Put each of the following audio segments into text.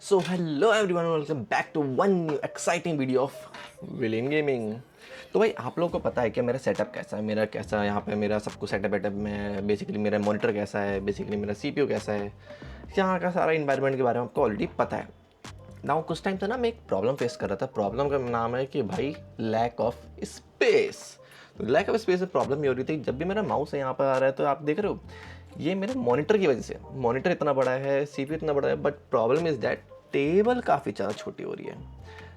So hello everyone, welcome back to one new exciting video of villain gaming. तो भाई आप लोगों को पता है कि मेरा सेटअप कैसा है, मेरा कैसा यहाँ पे मेरा सब कुछ सेटअप वेटअप में बेसिकली मेरा मॉनिटर कैसा है, बेसिकली मेरा सीपीयू कैसा है, यहाँ का सारा इन्वायरमेंट के बारे में आपको ऑलरेडी पता है। नाउ कुछ टाइम से ना मैं एक प्रॉब्लम फेस कर रहा था। प्रॉब्लम का नाम है कि भाई लैक ऑफ स्पेस। तो लैक ऑफ स्पेस में प्रॉब्लम ये हो रही थी, जब भी मेरा माउस यहाँ पर आ रहा है तो आप देख रहे हो ये मेरे मॉनिटर की वजह से। मॉनिटर इतना बड़ा है, सीपीयू इतना बड़ा है, but problem is that table काफ़ी ज़्यादा छोटी हो रही है।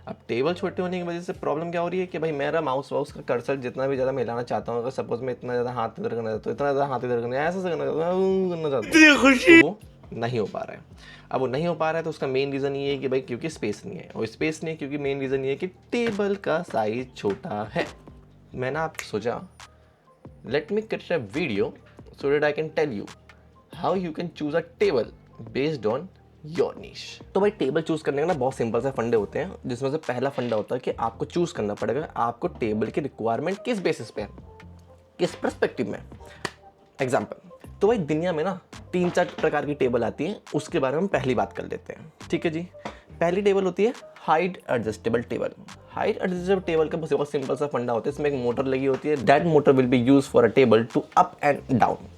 अब टेबल छोटी होने की वजह से प्रॉब्लम क्या हो रही है कि भाई मेरा माउस वाउस का कर्सर जितना भी ज़्यादा मैं हिलाना चाहता हूँ, अगर सपोज मैं इतना ज़्यादा हाथ इधर करना चाहता हूँ, इतना ज़्यादा हाथ इधर करना ऐसा करना चाहता हूँ, तो वो नहीं हो पा रहा है। अब वो नहीं हो पा रहा है तो उसका मेन रीज़न ये है कि भाई क्योंकि स्पेस नहीं है, और स्पेस नहीं है क्योंकि मेन रीज़न ये है कि टेबल का साइज छोटा है। मैंने आप सोचा let me create a video so that I can tell you how you can choose a table based on your niche. तो भाई टेबल चूज करने का ना बहुत सिंपल से फंडे होते हैं, जिसमें से पहला फंडा होता है कि आपको चूज करना पड़ेगा आपको टेबल की रिक्वायरमेंट किस बेसिस पे है, किस पर्सपेक्टिव में। एग्जाम्पल, तो भाई दुनिया में ना 3-4 प्रकार की टेबल आती है, उसके बारे में हम पहली बात कर लेते हैं। ठीक है जी। पहली टेबल होती है height adjustable table. Height adjustable table का बहुत सिंपल सा फंडा होता है, इसमें एक मोटर लगी होती है। That motor will be use for a table to up and down.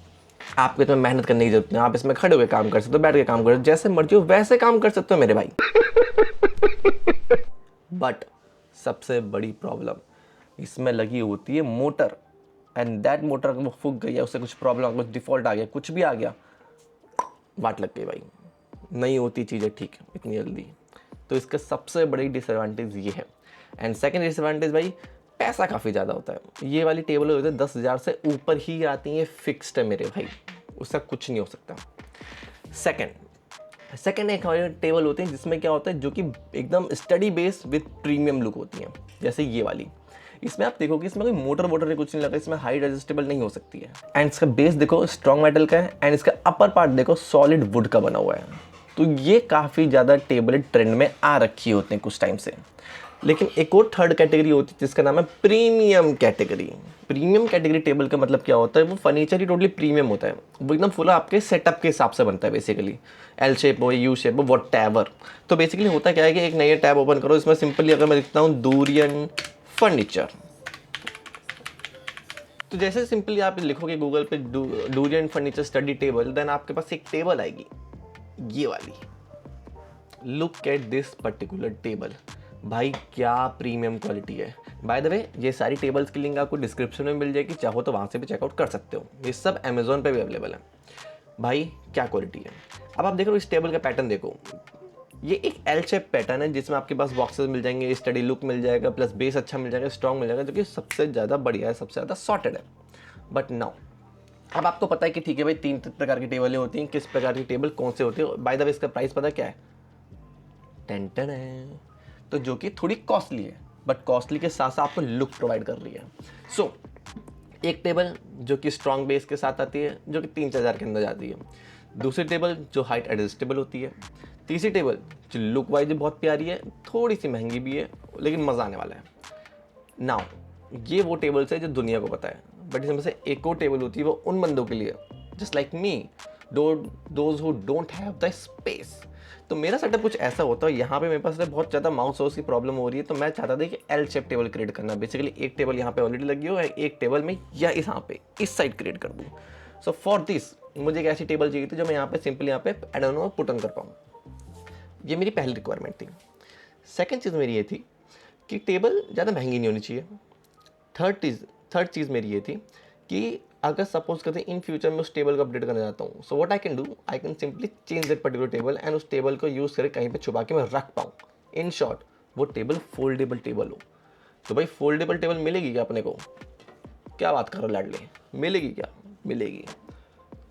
आपको इसमें मेहनत करने की जरूरत नहीं, आप इसमें खड़े होकर काम कर सकते हो, बैठ के काम कर सकते हो, जैसे मर्जी हो वैसे काम कर सकते हो मेरे भाई। बट सबसे बड़ी प्रॉब्लम इसमें लगी होती है मोटर। एंड दैट मोटर अगर वो फूक गई है, उससे कुछ प्रॉब्लम, कुछ डिफॉल्ट आ गया, कुछ भी आ गया, वाट लग गई भाई। नहीं होती चीज़ें ठीक इतनी जल्दी। तो इसका सबसे बड़ी डिसएडवांटेज ये है। एंड सेकेंड डिसएडवांटेज भाई, पैसा काफ़ी ज़्यादा होता है। ये वाली टेबल होती है 10,000 से ऊपर ही आती है, फिक्स्ड है मेरे भाई, उसका कुछ नहीं हो सकता। सेकेंड एक हमारी टेबल होती है जिसमें क्या होता है, जो कि एकदम study based with premium look होती है, जैसे ये वाली। इसमें आप देखोगे इसमें कोई मोटर वोटर कुछ नहीं लगा, इसमें हाइट एडजस्टेबल नहीं हो सकती है। एंड इसका बेस देखो स्ट्रॉन्ग मेटल का है, एंड इसका अपर पार्ट देखो सॉलिड वुड का बना हुआ है। तो ये काफ़ी ज़्यादा टेबल ट्रेंड में आ रखी होते हैं कुछ टाइम से। लेकिन एक और थर्ड कैटेगरी होती है जिसका नाम है premium category. Premium category table का मतलब क्या होता है, वो फर्नीचर ही टोटली प्रीमियम होता है, वो एकदम फुल आपके सेटअप के हिसाब से बनता है बेसिकली। एल शेप हो, यू शेप हो, वॉट एवर। तो बेसिकली होता क्या है कि एक नया टैब ओपन करो, इसमें सिंपली अगर मैं लिखता हूँ डूरियन फर्नीचर, तो जैसे सिंपली आप लिखोगे गूगल पे Durian furniture study table, then आपके पास एक टेबल आएगी ये वाली। Look at this particular table. भाई क्या प्रीमियम क्वालिटी है। बाय द वे ये सारी टेबल्स की लिंक आपको डिस्क्रिप्शन में मिल जाएगी, चाहो तो वहाँ से भी चेकआउट कर सकते हो। ये सब अमेजोन पे भी अवेलेबल है। भाई क्या क्वालिटी है। अब आप देखो इस टेबल का पैटर्न देखो, ये एक एल शेप पैटर्न है जिसमें आपके पास बॉक्सेस मिल जाएंगे, स्टडी लुक मिल जाएगा, प्लस बेस अच्छा मिल जाएगा, स्ट्रॉन्ग मिल जाएगा, जो कि सबसे ज़्यादा बढ़िया है, सबसे ज़्यादा सॉर्टेड है। बट नाउ अब आपको पता है कि ठीक है भाई 3 प्रकार की टेबलें होती हैं, किस प्रकार की टेबल कौन से होते हैं। बाय द वे इसका प्राइस पता क्या है, टेंटन है, तो जो कि थोड़ी कॉस्टली है, बट कॉस्टली के साथ साथ आपको लुक प्रोवाइड कर रही है। सो एक टेबल जो कि स्ट्रॉन्ग बेस के साथ आती है, जो कि 3-4 हज़ार के अंदर जाती है। दूसरी टेबल जो हाइट एडजस्टेबल होती है। तीसरी टेबल जो लुक वाइज बहुत प्यारी है, थोड़ी सी महंगी भी है, लेकिन मज़ा आने वाला है। नाउ ये वो टेबल्स है जो दुनिया को पता है, बट इसमें से एक और टेबल होती है वो उन बंदों के लिए just like me, those who don't have the space. तो मेरा सेटअप कुछ ऐसा होता है, यहाँ पे मेरे पास बहुत ज़्यादा माउस वाउस की प्रॉब्लम हो रही है, तो मैं चाहता था कि एल शेप टेबल क्रिएट करना। बेसिकली एक टेबल यहाँ पे ऑलरेडी लगी हो है, एक टेबल में या इस यहाँ पे इस साइड क्रिएट कर दूँ। सो फॉर दिस मुझे एक ऐसी टेबल चाहिए थी जो मैं यहाँ पे सिंपली यहाँ पे I don't know put on कर पाऊँ। ये मेरी पहली रिक्वायरमेंट थी। सेकेंड चीज़ मेरी ये थी कि टेबल ज़्यादा महंगी नहीं होनी चाहिए। थर्ड चीज़ मेरी ये थी कि अगर सपोज करते इन फ्यूचर में उस टेबल को अपडेट करना चाहता हूँ, so what I can do, I can simply change that particular table and उस टेबल को यूज़ करके कहीं पे छुपा के मैं रख पाऊँ। इन शॉर्ट वो टेबल फोल्डेबल टेबल हो। तो भाई फोल्डेबल टेबल मिलेगी क्या अपने को, क्या बात कर रहे हो लाडले, मिलेगी क्या, मिलेगी।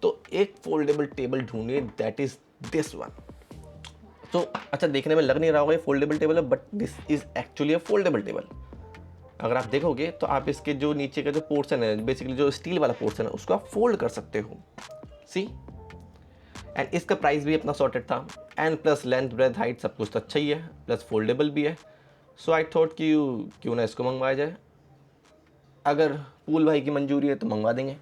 तो एक फोल्डेबल टेबल ढूंढिए, दैट इज दिस वन। तो अच्छा देखने में लग नहीं रहा होगा ये फोल्डेबल टेबल है, but this is actually a foldable table. अगर आप देखोगे तो आप इसके जो नीचे का जो पोर्शन है, बेसिकली जो स्टील वाला पोर्शन है, उसको आप फोल्ड कर सकते हो। सी, एंड इसका प्राइस भी अपना सॉर्टेड था, and plus length breadth height सब कुछ तो अच्छा ही है, प्लस फोल्डेबल भी है। सो आई थॉट कि क्यों ना इसको मंगवाया जाए। अगर पूल भाई की मंजूरी है तो मंगवा देंगे।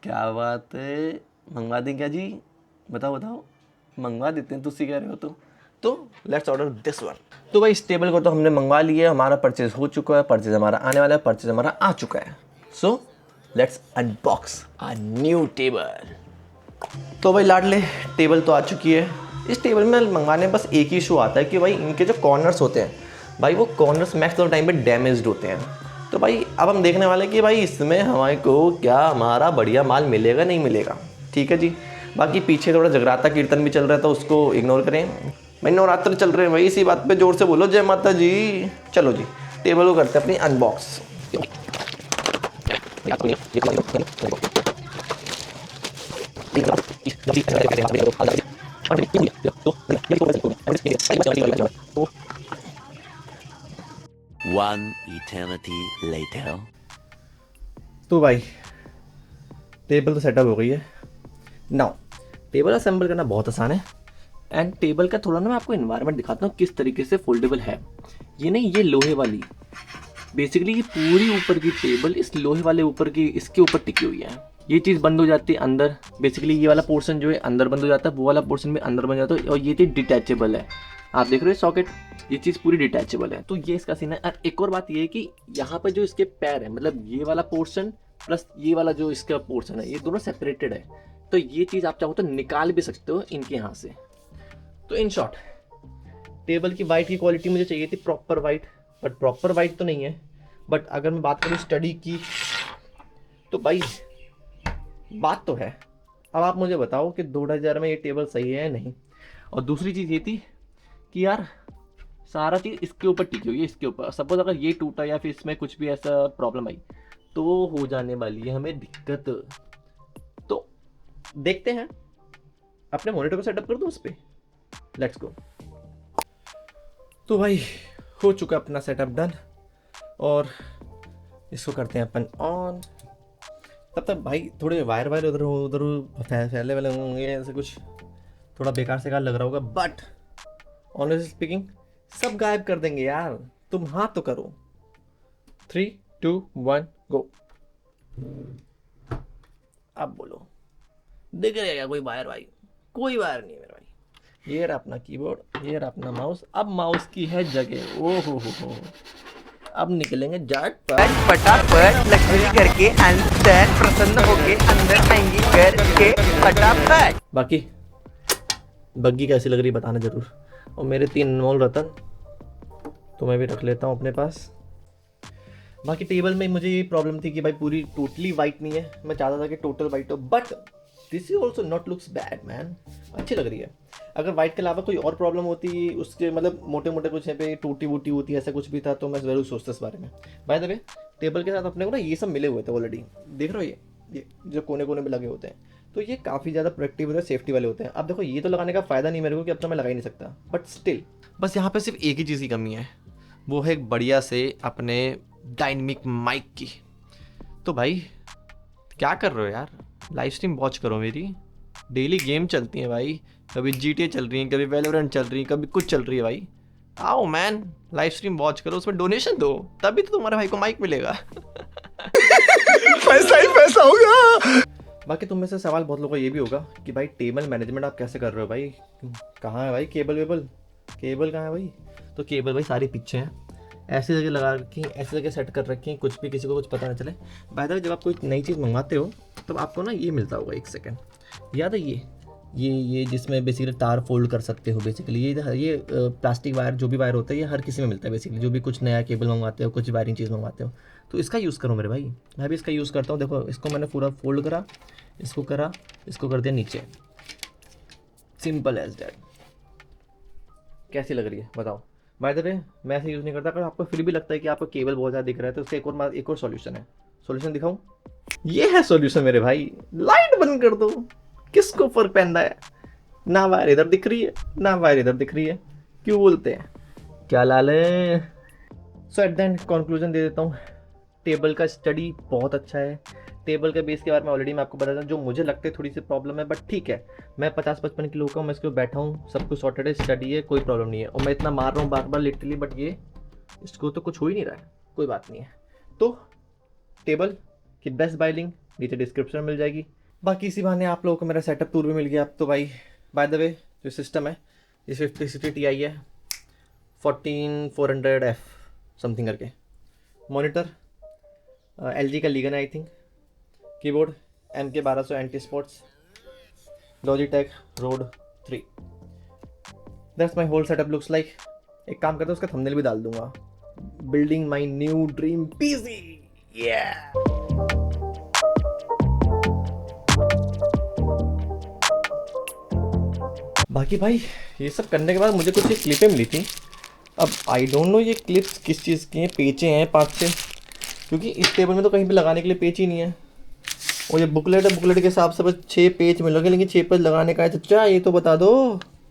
क्या बात है, मंगवा दें क्या जी, बताओ बताओ। मंगवा देते हैं, तुसी कह रहे हो तो लेट्स ऑर्डर दिस वन। तो भाई इस टेबल को तो हमने मंगवा लिया, हमारा परचेज हो चुका है, परचेज हमारा आने वाला है, परचेज हमारा आ चुका है। So let's unbox a new table. तो भाई लाडले टेबल तो आ चुकी है। इस टेबल में मंगवाने में बस एक ही इशू आता है कि भाई इनके जो कॉर्नर्स होते हैं भाई, वो कॉर्नर्स मैक्सिमम टाइम पे डैमेज्ड होते हैं। तो भाई अब हम देखने वाले हैं कि भाई इसमें हमारे को क्या हमारा बढ़िया माल मिलेगा नहीं मिलेगा। ठीक है जी। बाकी पीछे थोड़ा जगराता कीर्तन भी चल रहा है तो उसको इग्नोर करें। भाई नवरात्र चल रहे हैं भाई, इसी बात पे जोर से बोलो जय माता जी। चलो जी टेबल को करते हैं अपनी अनबॉक्स। One eternity later. तो भाई टेबल तो सेटअप हो गई है। नाउ टेबल असेंबल करना बहुत आसान है। एंड टेबल का थोड़ा ना मैं आपको इन्वायरमेंट दिखाता हूँ किस तरीके से फोल्डेबल है। ये नहीं, ये लोहे वाली, बेसिकली ये पूरी ऊपर की टेबल इस लोहे वाले ऊपर की इसके ऊपर टिकी हुई है। ये चीज़ बंद हो जाती है अंदर, बेसिकली ये वाला पोर्शन जो है अंदर बंद हो जाता है, वो वाला पोर्शन भी अंदर बन जाता है। और ये चीज़ डिटैचेबल है, आप देख रहे हो सॉकेट, ये चीज़ पूरी डिटैचेबल है। तो ये इसका सीन है। और एक और बात ये है कि यहाँ पर जो इसके पैर है, मतलब ये वाला पोर्शन प्लस ये वाला जो इसका पोर्शन है, ये दोनों सेपरेटेड है। तो ये चीज़ आप चाहो तो निकाल भी सकते हो इनके यहाँ से। तो इन शॉर्ट टेबल की वाइट की क्वालिटी मुझे चाहिए थी proper white, but proper white तो नहीं है। बट अगर मैं बात करूँ स्टडी की तो भाई बात तो है। अब आप मुझे बताओ कि 2000 में ये टेबल सही है या नहीं। और दूसरी चीज़ ये थी कि यार सारा चीज़ इसके ऊपर टिकी हुई है, इसके ऊपर। सपोज अगर ये टूटा या फिर इसमें कुछ भी ऐसा प्रॉब्लम आई तो हो जाने वाली है हमें दिक्कत। तो देखते हैं, अपने मॉनिटर को सेटअप कर दो उस पर, लेट्स गो। तो भाई हो चुका अपना सेटअप डन, और इसको करते हैं अपन ऑन। तब तक भाई थोड़े वायर उधर उधर फैले वाले होंगे, ऐसे कुछ थोड़ा बेकार से लग रहा होगा, बट ऑनेस्टली स्पीकिंग सब गायब कर देंगे यार। तुम हाँ तो करो। 3 2 1 गो। अब बोलो, दिख रहेगा कोई वायर? भाई कोई वायर नहीं है मेरा भाई। ये रहा अपना कीबोर्ड, ये रहा अपना माउस। अब माउस की है जगह। ओ हो। अब निकलेंगे जाट फटाफट लग्जरी करके अंदर प्रसन्न होके अंदर आएंगी घर के फटाफट। बाकी बग्गी कैसी लग रही बताना जरूर। और मेरे 3 अनमोल रतन तो मैं भी रख लेता हूँ अपने पास। बाकी टेबल में मुझे ये प्रॉब्लम थी कि भाई पूरी टोटली वाइट नहीं है। मैं चाहता था कि टोटल वाइट हो, but this is also not looks bad man, अच्छी लग रही है। अगर वाइट के अलावा कोई और प्रॉब्लम होती, उसके मतलब मोटे मोटे कुछ यहाँ पे टूटी वूटी होती, ऐसा कुछ भी था तो मैं ज़रूर सोचता इस बारे में। बाय द वे टेबल के साथ अपने को ना ये सब मिले हुए थे ऑलरेडी, देख रहे हो ये जो कोने कोने में लगे होते हैं, तो ये काफ़ी ज़्यादा प्रोटेक्टिव होते हैं, सेफ्टी वाले होते हैं। अब देखो ये तो लगाने का फ़ायदा नहीं मेरे को कि अब तो मैं लगा ही नहीं सकता, बट स्टिल बस यहाँ पे सिर्फ एक ही चीज़ की कमी है, वो है एक बढ़िया से अपने डायनेमिक माइक की। तो भाई क्या कर रहे हो यार, लाइव स्ट्रीम वॉच करो मेरी। डेली गेम चलती है भाई, कभी GTA चल रही है, कभी वैलोरेंट चल रही है, कभी कुछ चल रही है भाई। आओ मैन लाइव स्ट्रीम वॉच करो, उसमें डोनेशन दो, तभी तो तुम्हारे भाई को माइक मिलेगा। पैसा ही पैसा होगा। बाकी तुम में से सवाल बहुत लोगों का ये भी होगा कि भाई टेबल मैनेजमेंट आप कैसे कर रहे हो भाई, कहाँ है भाई केबल कहाँ है भाई? तो केबल भाई सारी पीछे हैं, ऐसी जगह लगा रखी हैं, ऐसी जगह सेट कर रखी हैं, कुछ भी किसी को कुछ पता ना चले। बाय द वे जब आप कोई नई चीज़ मंगवाते हो तब आपको ना ये मिलता होगा, एक सेकेंड याद है, ये जिसमें बेसिकली तार फोल्ड कर सकते हो। बेसिकली ये प्लास्टिक वायर जो भी वायर होता है ये हर किसी में मिलता है बेसिकली, जो भी कुछ नया केबल मंगवाते हो, कुछ वायरिंग चीज़ मंगवाते हो, तो इसका यूज़ करो मेरे भाई। मैं भी इसका यूज़ करता हूँ। देखो इसको मैंने पूरा फोल्ड करा, इसको कर दिया नीचे, सिंपल एज दैट। कैसी लग रही है बताओ? बाय द वे मैं ऐसे यूज़ नहीं करता, अगर आपको फिर भी लगता है कि आपको केबल बहुत ज़्यादा दिख रहा है तो उसका एक और सॉल्यूशन है। सॉल्यूशन दिखाऊं? ये है सॉल्यूशन मेरे भाई, लाइट बंद कर दो, किसको फर्क पैंदा है? ना वायर इधर दिख रही है ना वायर इधर दिख रही है, क्यों बोलते हैं क्या लाल है? सो एट द एंड कंक्लूजन दे देता हूँ, टेबल का स्टडी बहुत अच्छा है। टेबल के बेस के बारे में ऑलरेडी मैं आपको बता दूँ, जो मुझे लगता है थोड़ी सी प्रॉब्लम है, बट ठीक है, मैं 50-55 किलो का हूँ, मैं इसके ऊपर बैठा हूँ, सब कुछ सॉर्टेड है, स्टडी है, कोई प्रॉब्लम नहीं है। और मैं इतना मार रहा हूँ बार बार लिटरली, बट ये इसको तो कुछ हो ही नहीं रहा है, कोई बात नहीं है। तो टेबल की बेस्ट बाय लिंक नीचे डिस्क्रिप्शन में मिल जाएगी। बाकी इसी बहाने आप लोगों को मेरा सेटअप टूर भी मिल गया अब तो भाई। बाय द वे जो सिस्टम है ये 5060 Ti है, 14400F समथिंग करके। मॉनिटर LG का लीगन है I think. Keyboard MK1200 Ant Esports, Logitech road 3। That's my whole setup looks like. एक काम करते हैं उसका थंबनेल भी डाल दूंगा, building my new dream PC. बाकी भाई ये सब करने के बाद मुझे कुछ क्लिपें मिली थी। अब आई डोंट नो ये क्लिप्स किस चीज़ की हैं, पेचे हैं 5-6, क्योंकि इस टेबल में तो कहीं पे लगाने के लिए पेच ही नहीं है। और ये बुकलेट है, बुकलेट के हिसाब से बस 6 पेज मिलोगे, लेकिन 6 पेज लगाने का है। चचा ये तो बता दो।